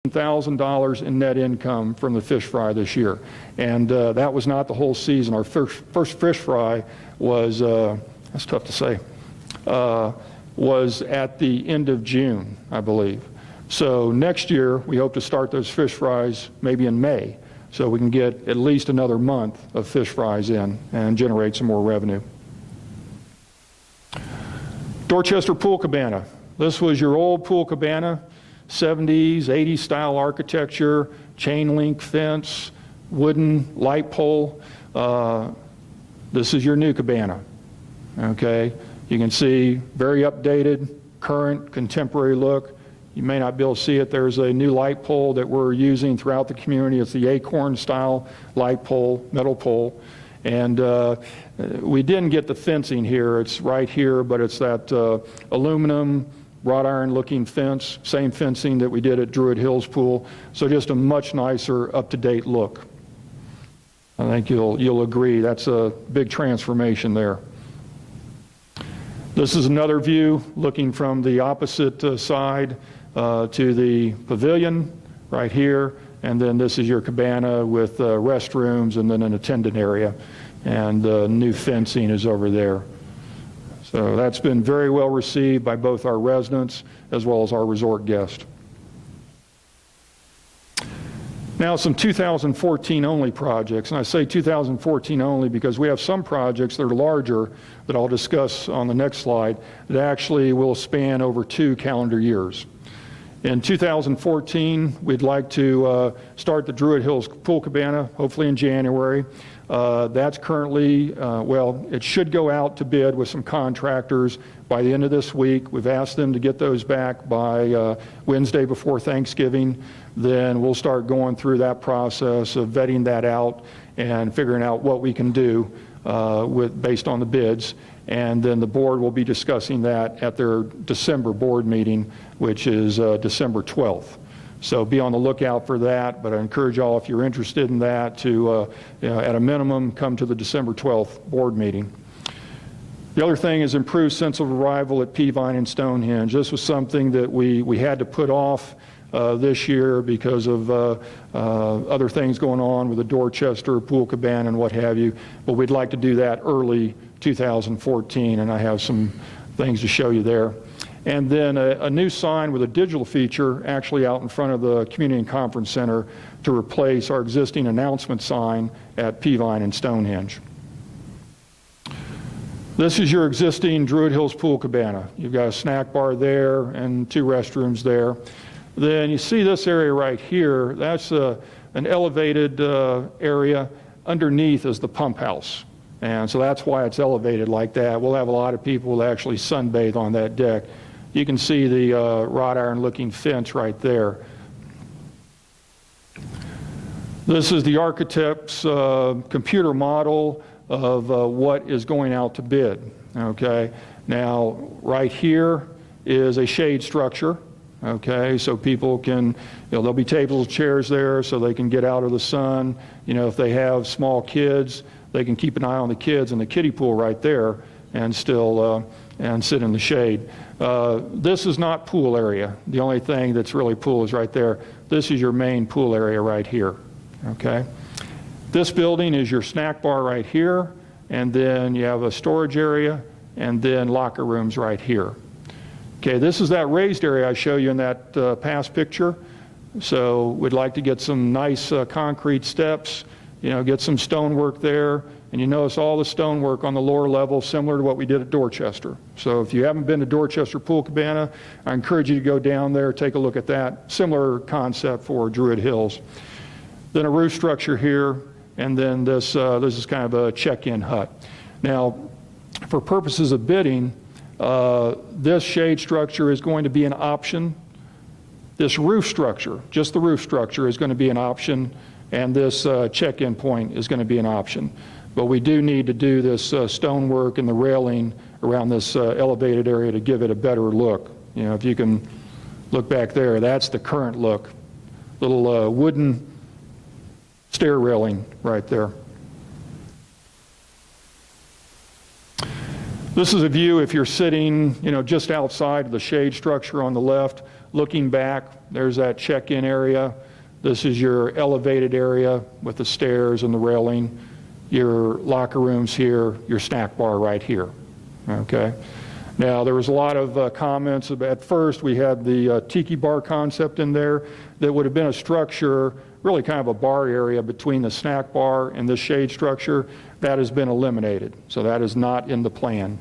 $1,000 in net income from the fish fry this year. And that was not the whole season. Our first fish fry was, that's tough to say, was at the end of June, I believe. So next year, we hope to start those fish fries maybe in May, so we can get at least another month of fish fries in and generate some more revenue. Dorchester Pool Cabana. This was your old pool cabana, 70s, 80s style architecture, chain link fence, wooden light pole. This is your new cabana, okay? You can see very updated, current, contemporary look. You may not be able to see it. There's a new light pole that we're using throughout the community. It's the acorn style light pole, metal pole. And we didn't get the fencing here. It's right here, but it's that aluminum, wrought iron looking fence, same fencing that we did at Druid Hills Pool. So just a much nicer, up-to-date look. I think you'll agree that's a big transformation there. This is another view looking from the opposite side to the pavilion right here. And then this is your cabana with restrooms and then an attendant area. And new fencing is over there. So that's been very well received by both our residents as well as our resort guests. Now some 2014 only projects, and I say 2014 only because we have some projects that are larger that I'll discuss on the next slide that actually will span over 2 calendar years. In 2014, we'd like to start the Druid Hills Pool Cabana, hopefully in January. That's currently, well, it should go out to bid with some contractors by the end of this week. We've asked them to get those back by Wednesday before Thanksgiving. Then we'll start going through that process of vetting that out and figuring out what we can do based on the bids. And then the board will be discussing that at their December board meeting, which is December 12th. So be on the lookout for that, but I encourage y'all, if you're interested in that, to, at a minimum, come to the December 12th board meeting. The other thing is improved sense of arrival at Peavine and Stonehenge. This was something that we had to put off this year because of other things going on with the Dorchester Pool Cabana and what have you, but we'd like to do that early 2014, and I have some things to show you there. And then a new sign with a digital feature actually out in front of the Community and Conference Center to replace our existing announcement sign at Peavine and Stonehenge. This is your existing Druid Hills Pool Cabana. You've got a snack bar there and 2 restrooms there. Then you see this area right here. That's an elevated area. Underneath is the pump house. And so that's why it's elevated like that. We'll have a lot of people who actually sunbathe on that deck. You can see the wrought iron looking fence right there. This is the architect's computer model of what is going out to bid. Okay, now right here is a shade structure. Okay, so people can, there'll be tables and chairs there so they can get out of the sun. If they have small kids, they can keep an eye on the kids in the kiddie pool right there and still and sit in the shade. This is not pool area. The only thing that's really pool is right there. This is your main pool area right here. Okay. This building is your snack bar right here, and then you have a storage area, and then locker rooms right here. Okay, this is that raised area I show you in that past picture. So we'd like to get some nice concrete steps, get some stonework there. And you notice all the stonework on the lower level similar to what we did at Dorchester. So if you haven't been to Dorchester Pool Cabana, I encourage you to go down there, take a look at that. Similar concept for Druid Hills. Then a roof structure here, and then this is kind of a check-in hut. Now, for purposes of bidding, this shade structure is going to be an option. This roof structure, just the roof structure, is going to be an option, and this check-in point is going to be an option. But we do need to do this stonework and the railing around this elevated area to give it a better look. If you can look back there, that's the current look. Little wooden stair railing right there. This is a view if you're sitting, just outside of the shade structure on the left. looking back, there's that check-in area. This is your elevated area with the stairs and the railing. Your locker rooms here, your snack bar right here, okay? Now, there was a lot of comments. At first, we had the tiki bar concept in there that would have been a structure, really kind of a bar area between the snack bar and this shade structure. That has been eliminated, so that is not in the plan.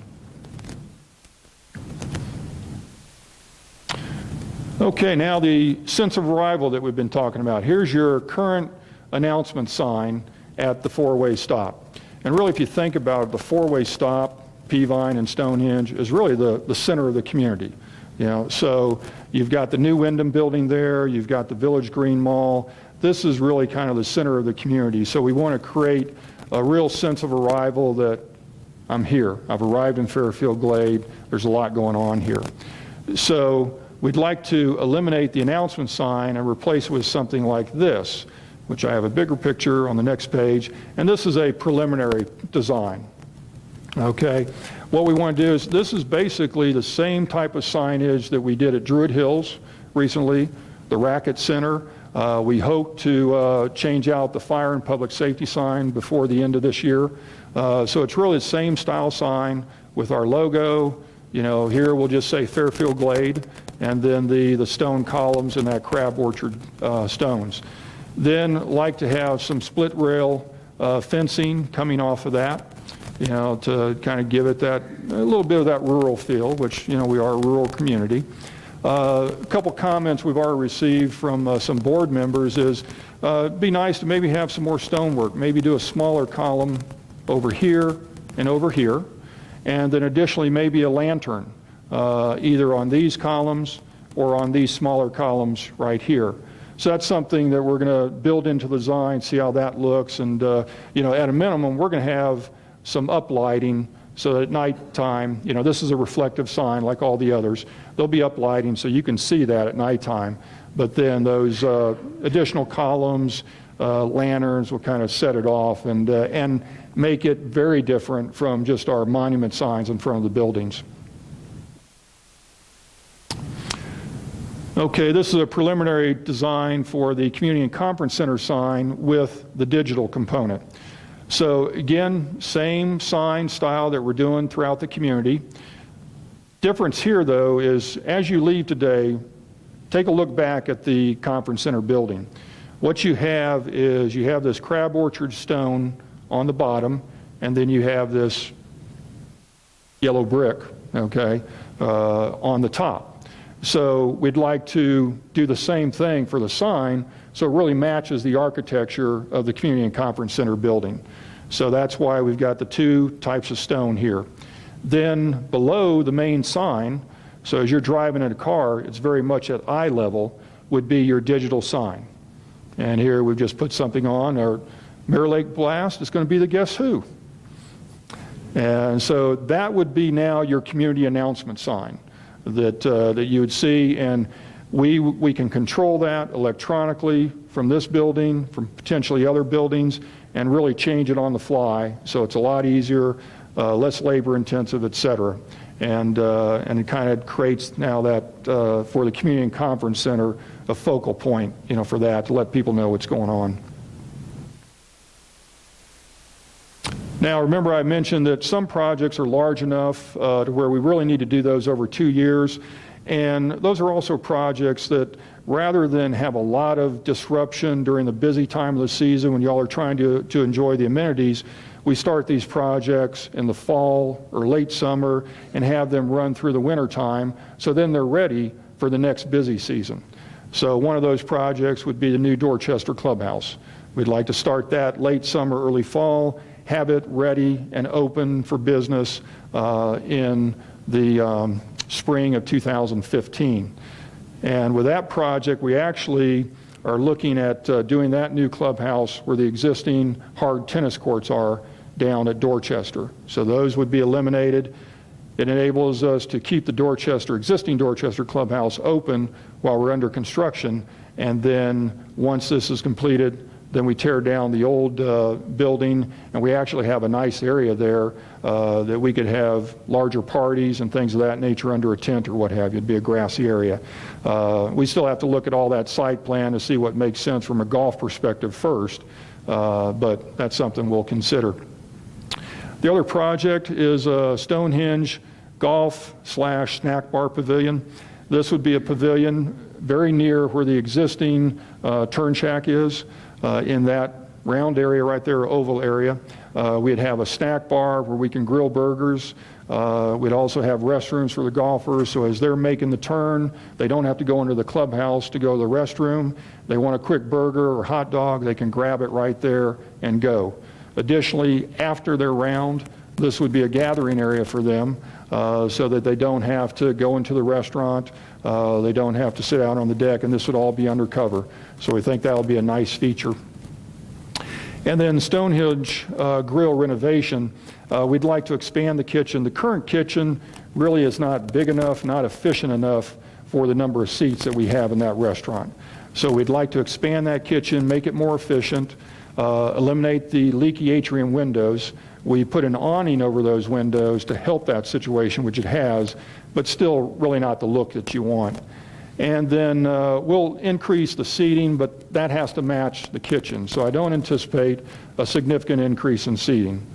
Okay, now the sense of arrival that we've been talking about. Here's your current announcement sign at the four-way stop. And really, if you think about it, the four-way stop, Peavine and Stonehenge, is really the center of the community. You know, so you've got the new Wyndham building there, you've got the Village Green Mall. This is really kind of the center of the community. So we want to create a real sense of arrival that I'm here. I've arrived in Fairfield Glade. There's a lot going on here. So we'd like to eliminate the announcement sign and replace it with something like this, which I have a bigger picture on the next page. And this is a preliminary design. Okay, what we want to do is, this is basically the same type of signage that we did at Druid Hills recently, the Racket Center. We hope to change out the fire and public safety sign before the end of this year. So it's really the same style sign with our logo. You know, here we'll just say Fairfield Glade, and then the stone columns and that crab orchard stones. Then like to have some split rail fencing coming off of that, you know, to kind of give it that, a little bit of that rural feel, which, you know, we are a rural community. A couple comments we've already received from some board members is, it'd be nice to maybe have some more stonework, maybe do a smaller column over here and over here, and then additionally maybe a lantern, either on these columns or on these smaller columns right here. So that's something that we're going to build into the design, see how that looks, and you know, at a minimum, we're going to have some uplighting so that at nighttime, you know, this is a reflective sign like all the others. There'll be uplighting so you can see that at nighttime. But then those additional columns, lanterns will kind of set it off and make it very different from just our monument signs in front of the buildings. Okay, this is a preliminary design for the Community and Conference Center sign with the digital component. So again, same sign style that we're doing throughout the community. Difference here, though, is as you leave today, take a look back at the Conference Center building. What you have is you have this crab orchard stone on the bottom, and then you have this yellow brick, okay, on the top. So we'd like to do the same thing for the sign so it really matches the architecture of the Community and Conference Center building. So that's why we've got the two types of stone here. Then below the main sign, so as you're driving in a car, it's very much at eye level, would be your digital sign. And here we've just put something on, our Mirror Lake Blast is going to be the Guess Who. And so that would be now your community announcement sign that you would see, and we can control that electronically from this building, from potentially other buildings, and really change it on the fly. So it's a lot easier, less labor intensive, et cetera. And it kind of creates now that for the Community and Conference Center, a focal point, you know, for that, to let people know what's going on. Now, remember I mentioned that some projects are large enough to where we really need to do those over 2 years. And those are also projects that, rather than have a lot of disruption during the busy time of the season when y'all are trying to enjoy the amenities, we start these projects in the fall or late summer and have them run through the winter time, so then they're ready for the next busy season. So one of those projects would be the new Dorchester Clubhouse. We'd like to start that late summer, early fall, have it ready and open for business in the spring of 2015. And with that project, we actually are looking at doing that new clubhouse where the existing hard tennis courts are down at Dorchester. So those would be eliminated. It enables us to keep the existing Dorchester clubhouse open while we're under construction, and then once this is completed, then we tear down the old building, and we actually have a nice area there that we could have larger parties and things of that nature under a tent or what have you. It'd be a grassy area. We still have to look at all that site plan to see what makes sense from a golf perspective first, but that's something we'll consider. The other project is a Stonehenge golf/snack bar pavilion. This would be a pavilion very near where the existing turn shack is, in that round area right there, oval area. We'd have a snack bar where we can grill burgers. We'd also have restrooms for the golfers, so as they're making the turn, they don't have to go into the clubhouse to go to the restroom. They want a quick burger or hot dog, they can grab it right there and go. Additionally, after their round, this would be a gathering area for them, so that they don't have to go into the restaurant, they don't have to sit out on the deck, and this would all be undercover. So we think that'll be a nice feature. And then Stonehenge grill renovation, we'd like to expand the kitchen. The current kitchen really is not big enough, not efficient enough for the number of seats that we have in that restaurant. So we'd like to expand that kitchen, make it more efficient, eliminate the leaky atrium windows. We put an awning over those windows to help that situation, which it has, but still really not the look that you want. And then we'll increase the seating, but that has to match the kitchen. So I don't anticipate a significant increase in seating.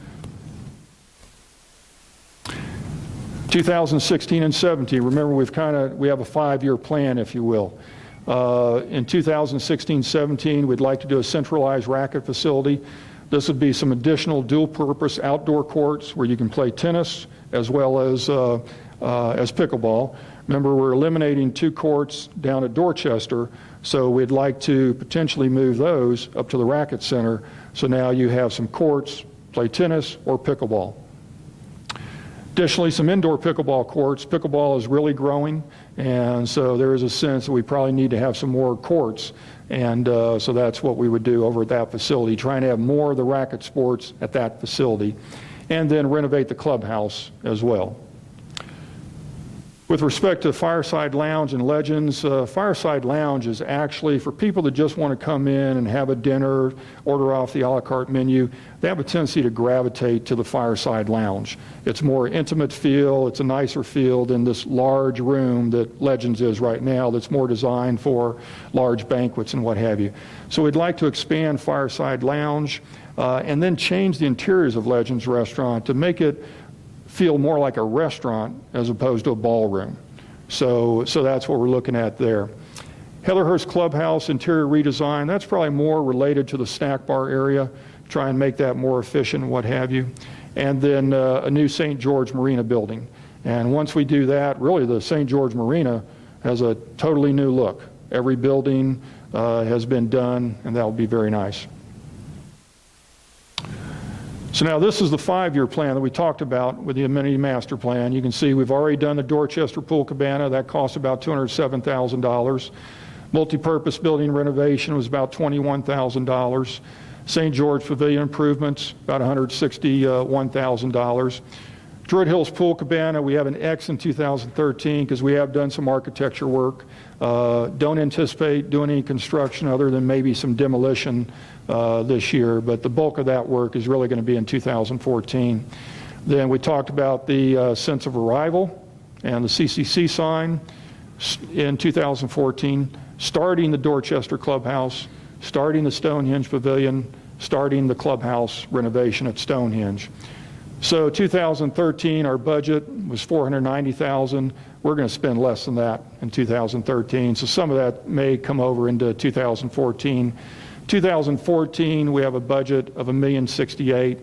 2016 and 17, remember we have a 5-year plan, if you will. In 2016-17, we'd like to do a centralized racket facility. This would be some additional dual-purpose outdoor courts where you can play tennis as well as pickleball. Remember, we're eliminating 2 courts down at Dorchester, so we'd like to potentially move those up to the racket center. So now you have some courts, play tennis or pickleball. Additionally, some indoor pickleball courts. Pickleball is really growing, and so there is a sense that we probably need to have some more courts, and so that's what we would do over at that facility, trying to have more of the racket sports at that facility, and then renovate the clubhouse as well. With respect to Fireside Lounge and Legends, Fireside Lounge is actually for people that just want to come in and have a dinner, order off the a la carte menu. They have a tendency to gravitate to the Fireside Lounge. It's more intimate feel, it's a nicer feel than this large room that Legends is right now that's more designed for large banquets and what have you. So we'd like to expand Fireside Lounge and then change the interiors of Legends Restaurant to make it feel more like a restaurant as opposed to a ballroom. So that's what we're looking at there. Heatherhurst Clubhouse interior redesign, that's probably more related to the snack bar area, try and make that more efficient and what have you. And then a new St. George Marina building. And once we do that, really the St. George Marina has a totally new look. Every building has been done, and that will be very nice. So now this is the 5-year plan that we talked about with the amenity master plan. You can see we've already done the Dorchester Pool Cabana. That cost about $207,000. Multi-purpose building renovation was about $21,000. St. George Pavilion improvements, about $161,000. Druid Hills Pool Cabana, we have an X in 2013 because we have done some architecture work. Don't anticipate doing any construction other than maybe some demolition this year, but the bulk of that work is really going to be in 2014. Then we talked about the sense of arrival and the CCC sign in 2014, starting the Dorchester Clubhouse, starting the Stonehenge Pavilion, starting the clubhouse renovation at Stonehenge. So 2013, our budget was $490,000. We're going to spend less than that in 2013, so some of that may come over into 2014. 2014, we have a budget of $1,068,000,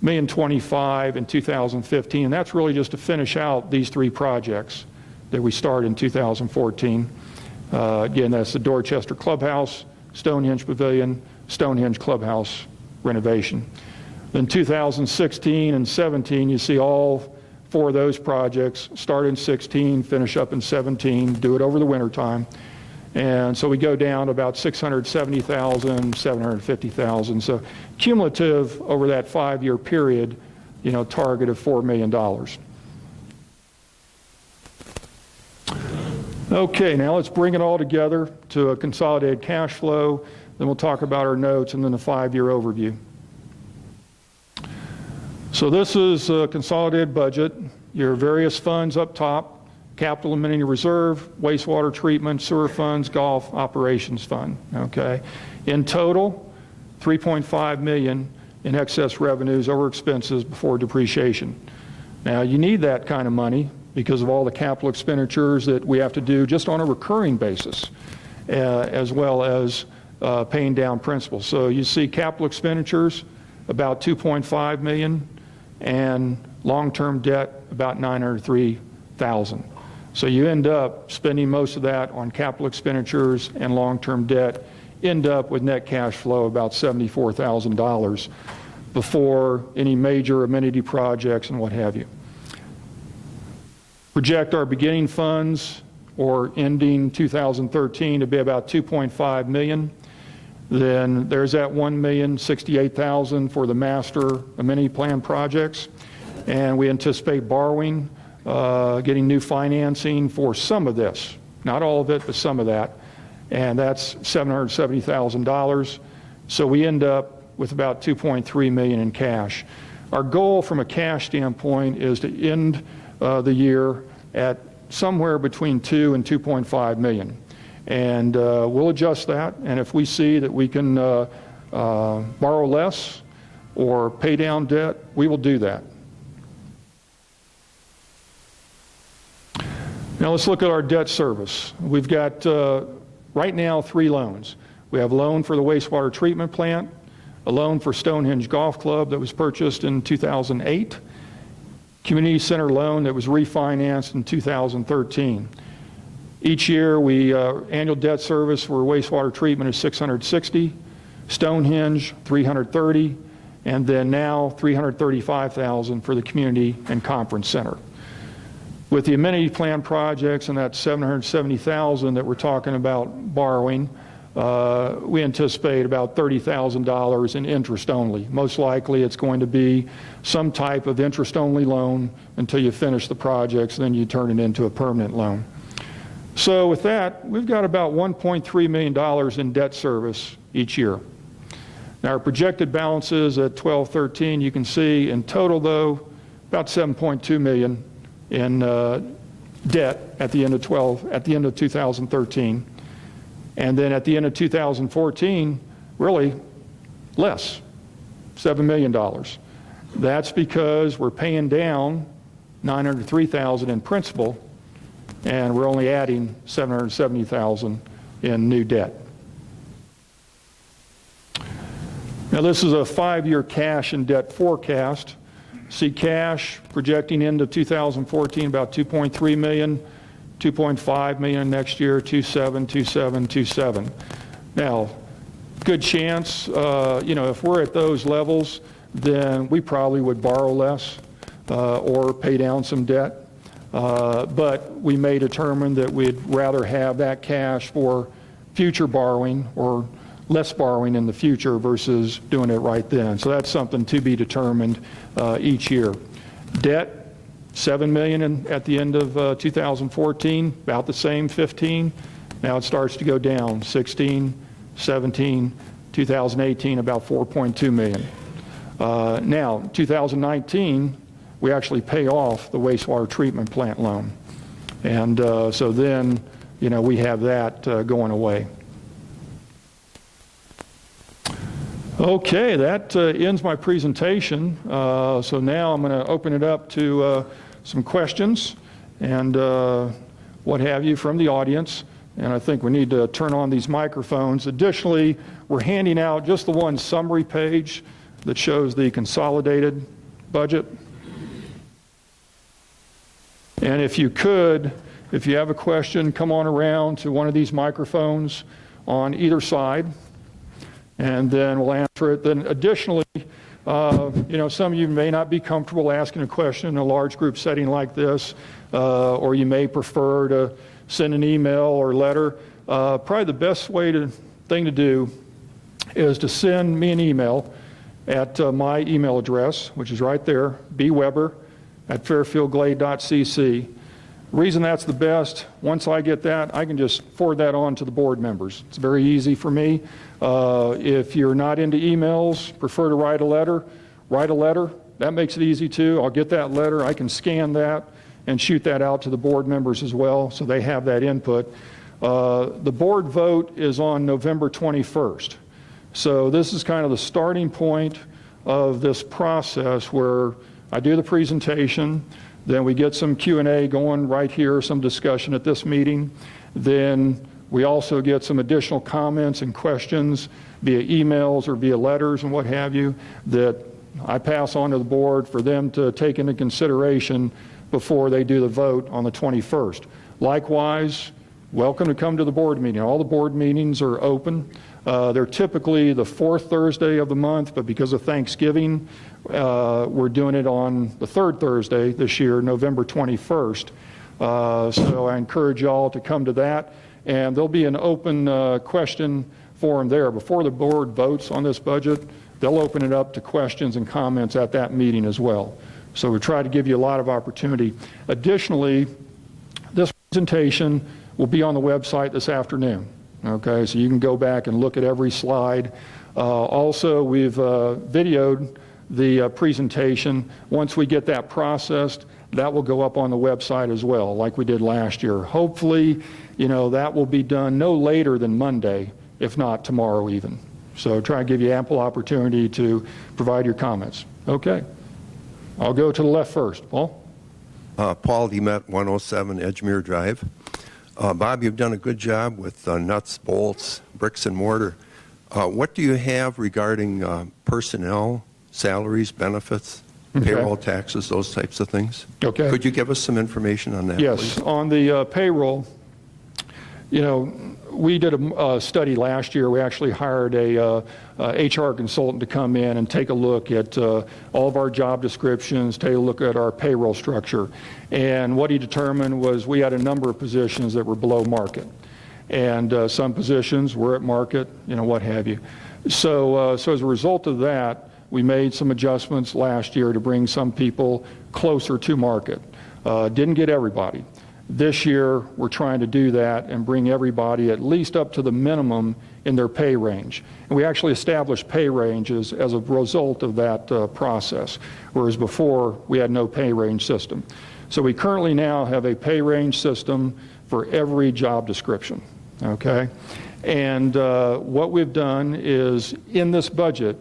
$1,025,000 in 2015, and that's really just to finish out these 3 projects that we start in 2014. Again, that's the Dorchester Clubhouse, Stonehenge Pavilion, Stonehenge Clubhouse renovation. Then 2016 and 17, you see all 4 of those projects start in 16, finish up in 17, do it over the winter time. And so we go down to about $670,000, $750,000. So cumulative over that 5-year period, target of $4 million. Okay, now let's bring it all together to a consolidated cash flow. Then we'll talk about our notes and then a 5-year overview. So this is a consolidated budget. Your various funds up top: capital amenity reserve, wastewater treatment, sewer funds, golf operations fund. Okay, in total, $3.5 million in excess revenues over expenses before depreciation. Now you need that kind of money because of all the capital expenditures that we have to do just on a recurring basis, as well as paying down principal. So you see capital expenditures about $2.5 million and long-term debt about $903,000. So you end up spending most of that on capital expenditures and long-term debt, end up with net cash flow about $74,000 before any major amenity projects and what have you. Project our beginning funds or ending 2013 to be about $2.5 million. Then there's that $1,068,000 for the master amenity plan projects. And we anticipate borrowing, getting new financing for some of this. Not all of it, but some of that. And that's $770,000. So we end up with about $2.3 million in cash. Our goal from a cash standpoint is to end the year at somewhere between 2 and 2.5 million. And we'll adjust that, and if we see that we can borrow less or pay down debt, we will do that. Now let's look at our debt service. We've got right now 3 loans. We have a loan for the wastewater treatment plant, a loan for Stonehenge Golf Club that was purchased in 2008, community center loan that was refinanced in 2013. Each year, annual debt service for wastewater treatment is $660, Stonehenge $330, and then now $335,000 for the community and conference center. With the amenity plan projects and that $770,000 that we're talking about borrowing, we anticipate about $30,000 in interest only. Most likely, it's going to be some type of interest-only loan until you finish the projects, then you turn it into a permanent loan. So with that, we've got about $1.3 million in debt service each year. Now our projected balances at 12/13, you can see in total though, about $7.2 million in debt at the end of 2013. And then at the end of 2014, really less, $7 million. That's because we're paying down $903,000 in principal, and we're only adding $770,000 in new debt. Now this is a 5-year cash and debt forecast. See cash projecting into 2014 about $2.3 million, $2.5 million next year, 2.7, 2.7, 2.7. Now, good chance, if we're at those levels, then we probably would borrow less or pay down some debt. But we may determine that we'd rather have that cash for future borrowing or less borrowing in the future versus doing it right then. So that's something to be determined each year. Debt, $7 million at the end of 2014, about the same, 15. Now it starts to go down, 16, 17, 2018, about 4.2 million. Now, 2019, we actually pay off the wastewater treatment plant loan. And so then, we have that going away. Okay, that ends my presentation. So now I'm going to open it up to some questions and what have you from the audience. And I think we need to turn on these microphones. Additionally, we're handing out just the one summary page that shows the consolidated budget. And if you have a question, come on around to one of these microphones on either side, and then we'll answer it. Then additionally, some of you may not be comfortable asking a question in a large group setting like this, or you may prefer to send an email or letter. Probably the best thing to do is to send me an email at my email address, which is right there, bweber@fairfieldglade.cc. The reason that's the best, once I get that, I can just forward that on to the board members. It's very easy for me. If you're not into emails, prefer to write a letter, write a letter. That makes it easy too. I'll get that letter, I can scan that and shoot that out to the board members as well, so they have that input. The board vote is on November 21st. So this is kind of the starting point of this process where I do the presentation, then we get some Q&A going right here, some discussion at this meeting. Then we also get some additional comments and questions via emails or via letters and what have you that I pass on to the board for them to take into consideration before they do the vote on the 21st. Likewise, welcome to come to the board meeting. All the board meetings are open. They're typically the fourth Thursday of the month, but because of Thanksgiving, we're doing it on the third Thursday this year, November 21st. So I encourage y'all to come to that. And there'll be an open question forum there. Before the board votes on this budget, they'll open it up to questions and comments at that meeting as well. So we try to give you a lot of opportunity. Additionally, this presentation will be on the website this afternoon. Okay, so you can go back and look at every slide. Also, we've videoed the presentation. Once we get that processed, that will go up on the website as well, like we did last year. Hopefully, you know, that will be done no later than Monday, if not tomorrow even. So try to give you ample opportunity to provide your comments. Okay, I'll go to the left first. Paul? Paul DeMet, 107 Edgemere Drive. Bob, you've done a good job with nuts, bolts, bricks and mortar. What do you have regarding personnel, salaries, benefits, payroll taxes, those types of things? Okay. Could you give us some information on that, yes, please? On the payroll, you know, we did a study last year. We actually hired a HR consultant to come in and take a look at all of our job descriptions, take a look at our payroll structure. And what he determined was we had a number of positions that were below market. And some positions were at market, you know, what have you. So as a result of that, we made some adjustments last year to bring some people closer to market. Didn't get everybody. This year, we're trying to do that and bring everybody at least up to the minimum in their pay range. And we actually established pay ranges as a result of that process, whereas before we had no pay range system. So we currently now have a pay range system for every job description, okay? And what we've done is, in this budget,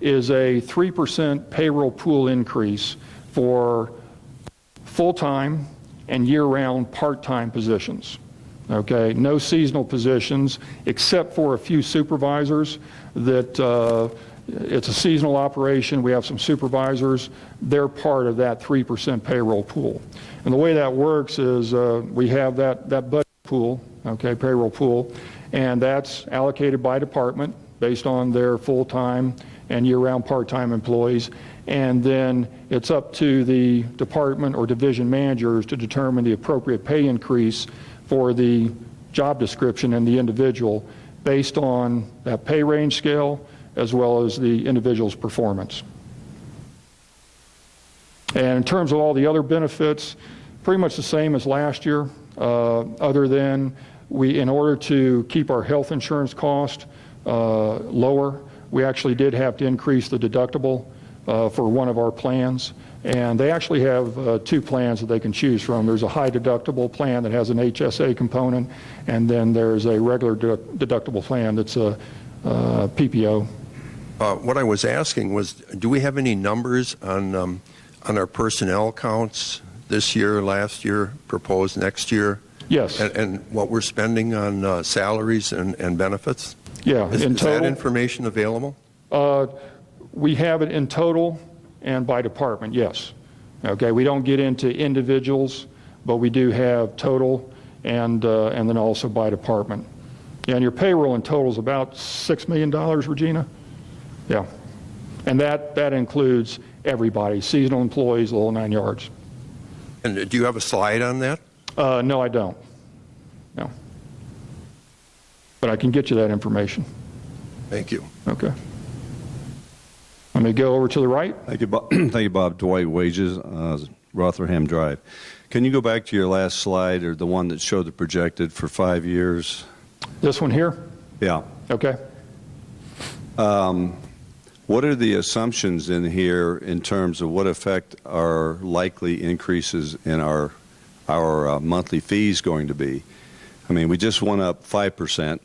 is a 3% payroll pool increase for full-time and year-round part-time positions. Okay, no seasonal positions except for a few supervisors that it's a seasonal operation. We have some supervisors. They're part of that 3% payroll pool. And the way that works is we have that budget pool, okay, payroll pool, and that's allocated by department based on their full-time and year-round part-time employees. And then it's up to the department or division managers to determine the appropriate pay increase for the job description and the individual based on that pay range scale as well as the individual's performance. And in terms of all the other benefits, pretty much the same as last year, other than in order to keep our health insurance cost lower, we actually did have to increase the deductible for one of our plans. And they actually have two plans that they can choose from. There's a high deductible plan that has an HSA component, and then there's a regular deductible plan that's a PPO. What I was asking was, do we have any numbers on our personnel counts this year, last year, proposed next year? Yes. And what we're spending on salaries and benefits? Yeah. Is that information available? We have it in total and by department, yes. Okay, we don't get into individuals, but we do have total and then also by department. Yeah, and your payroll in total is about $6 million, Regina? Yeah. And that includes everybody, seasonal employees, the whole 9 yards. And do you have a slide on that? No, I don't. No. But I can get you that information. Thank you. Okay. Let me go over to the right. Thank you, Bob. Thank you, Bob. Dwight Wages, Rotherham Drive. Can you go back to your last slide, or the one that showed the projected for 5 years? This one here? Yeah. Okay. What are the assumptions in here in terms of what effect are likely increases in our monthly fees going to be? I mean, we just went up 5%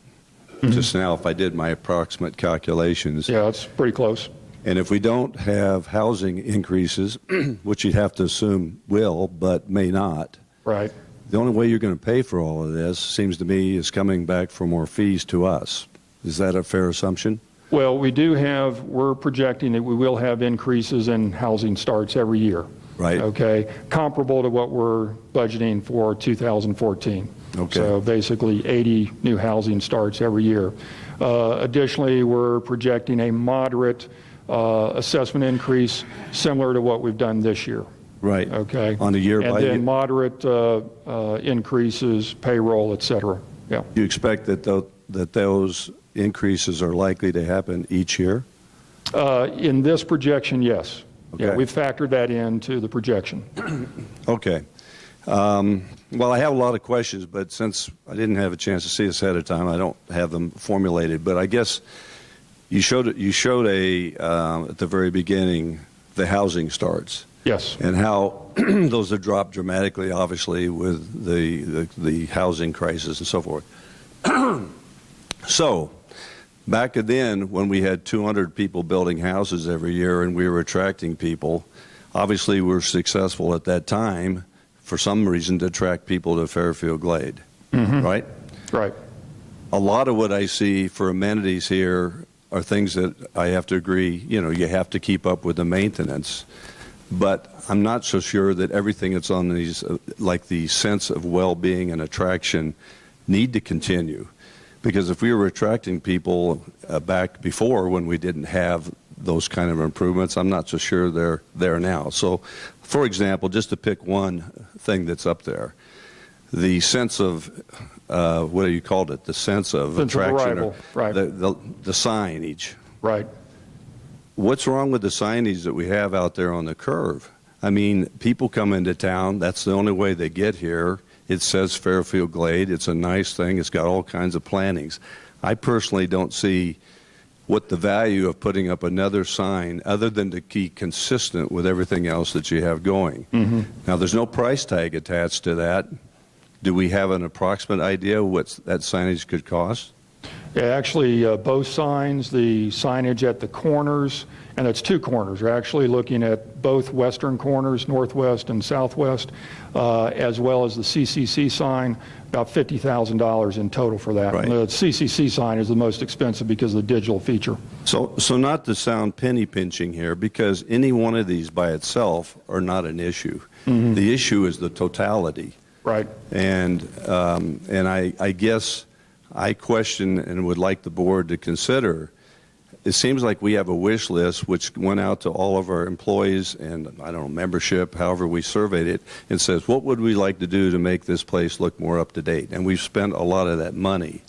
just now, if I did my approximate calculations. Yeah, it's pretty close. And if we don't have housing increases, which you'd have to assume will, but may not, Right. the only way you're going to pay for all of this, seems to me, is coming back for more fees to us. Is that a fair assumption? Well, we're projecting that we will have increases in housing starts every year. Right. Okay, comparable to what we're budgeting for 2014. Okay. So basically 80 new housing starts every year. Additionally, we're projecting a moderate assessment increase similar to what we've done this year. Right. Okay. On a year by And year. then moderate increases, payroll, et cetera. Yeah. Do you expect that those increases are likely to happen each year? In this projection, yes. Yeah, Okay. we've factored that into the projection. Okay. Well, I have a lot of questions, but since I didn't have a chance to see this ahead of time, I don't have them formulated. But I guess you showed at the very beginning the housing starts. Yes. And how those have dropped dramatically, obviously, with the housing crisis and so forth. So, back then, when we had 200 people building houses every year and we were attracting people, obviously we were successful at that time, for some reason, to attract people to Fairfield Glade, right? Right. A lot of what I see for amenities here are things that I have to agree, you have to keep up with the maintenance. But I'm not so sure that everything that's on these, like the sense of well-being and attraction, need to continue. Because if we were attracting people back before when we didn't have those kind of improvements, I'm not so sure they're there now. So, for example, just to pick one thing that's up there, the sense of, what do you called it? The sense of attraction. Arrival, right. The signage. Right. What's wrong with the signage that we have out there on the curve? I mean, people come into town, that's the only way they get here. It says Fairfield Glade. It's a nice thing. It's got all kinds of plantings. I personally don't see what the value of putting up another sign, other than to keep consistent with everything else that you have going. Now, there's no price tag attached to that. Do we have an approximate idea what that signage could cost? Yeah, actually, both signs, the signage at the corners, and it's two corners. We're actually looking at both western corners, northwest and southwest, as well as the CCC sign, about $50,000 in total for that. Right. And the CCC sign is the most expensive because of the digital feature. So not to sound penny pinching here, because any one of these by itself are not an issue. The issue is the totality. Right. And I guess I question and would like the board to consider, it seems like we have a wish list which went out to all of our employees and, I don't know, membership, however we surveyed it, and says, what would we like to do to make this place look more up to date? And we've spent a lot of that money.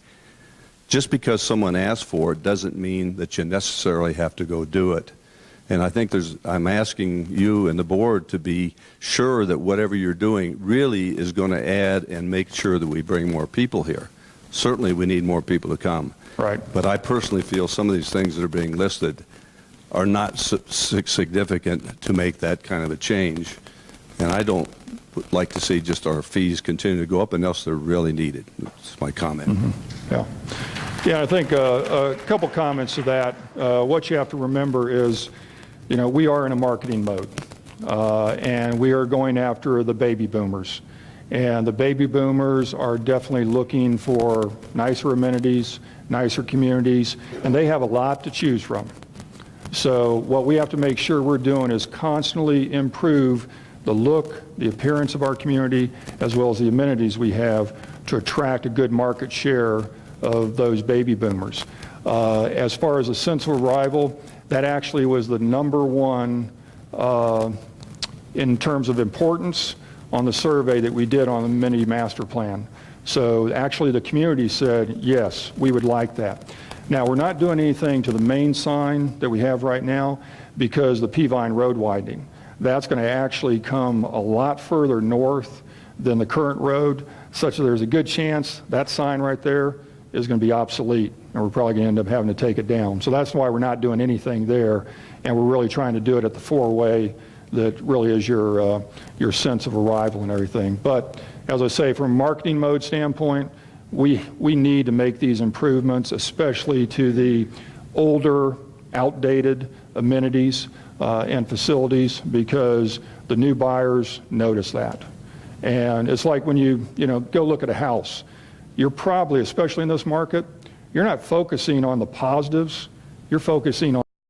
Just because someone asked for it doesn't mean that you necessarily have to go do it. And I think I'm asking you and the board to be sure that whatever you're doing really is going to add and make sure that we bring more people here. Certainly we need more people to come. Right. But I personally feel some of these things that are being listed are not significant to make that kind of a change. And I don't like to see just our fees continue to go up unless they're really needed. That's my comment. Yeah. Yeah, I think a couple comments to that. What you have to remember is, we are in a marketing mode, and we are going after the baby boomers. And the baby boomers are definitely looking for nicer amenities, nicer communities, and they have a lot to choose from. So what we have to make sure we're doing is constantly improve the look, the appearance of our community, as well as the amenities we have to attract a good market share of those baby boomers. As far as a sense of arrival, that actually was the number one in terms of importance on the survey that we did on the mini master plan. So actually the community said, yes, we would like that. Now, we're not doing anything to the main sign that we have right now because the Peavine Road widening. That's going to actually come a lot further north than the current road, such that there's a good chance that sign right there is going to be obsolete, and we're probably going to end up having to take it down. So that's why we're not doing anything there, and we're really trying to do it at the four-way that really is your sense of arrival and everything. But as I say, from a marketing mode standpoint, we need to make these improvements, especially to the older, outdated amenities and facilities, because the new buyers notice that. And it's like when you go look at a house, you're probably, especially in this market, you're not focusing on the positives, you're focusing on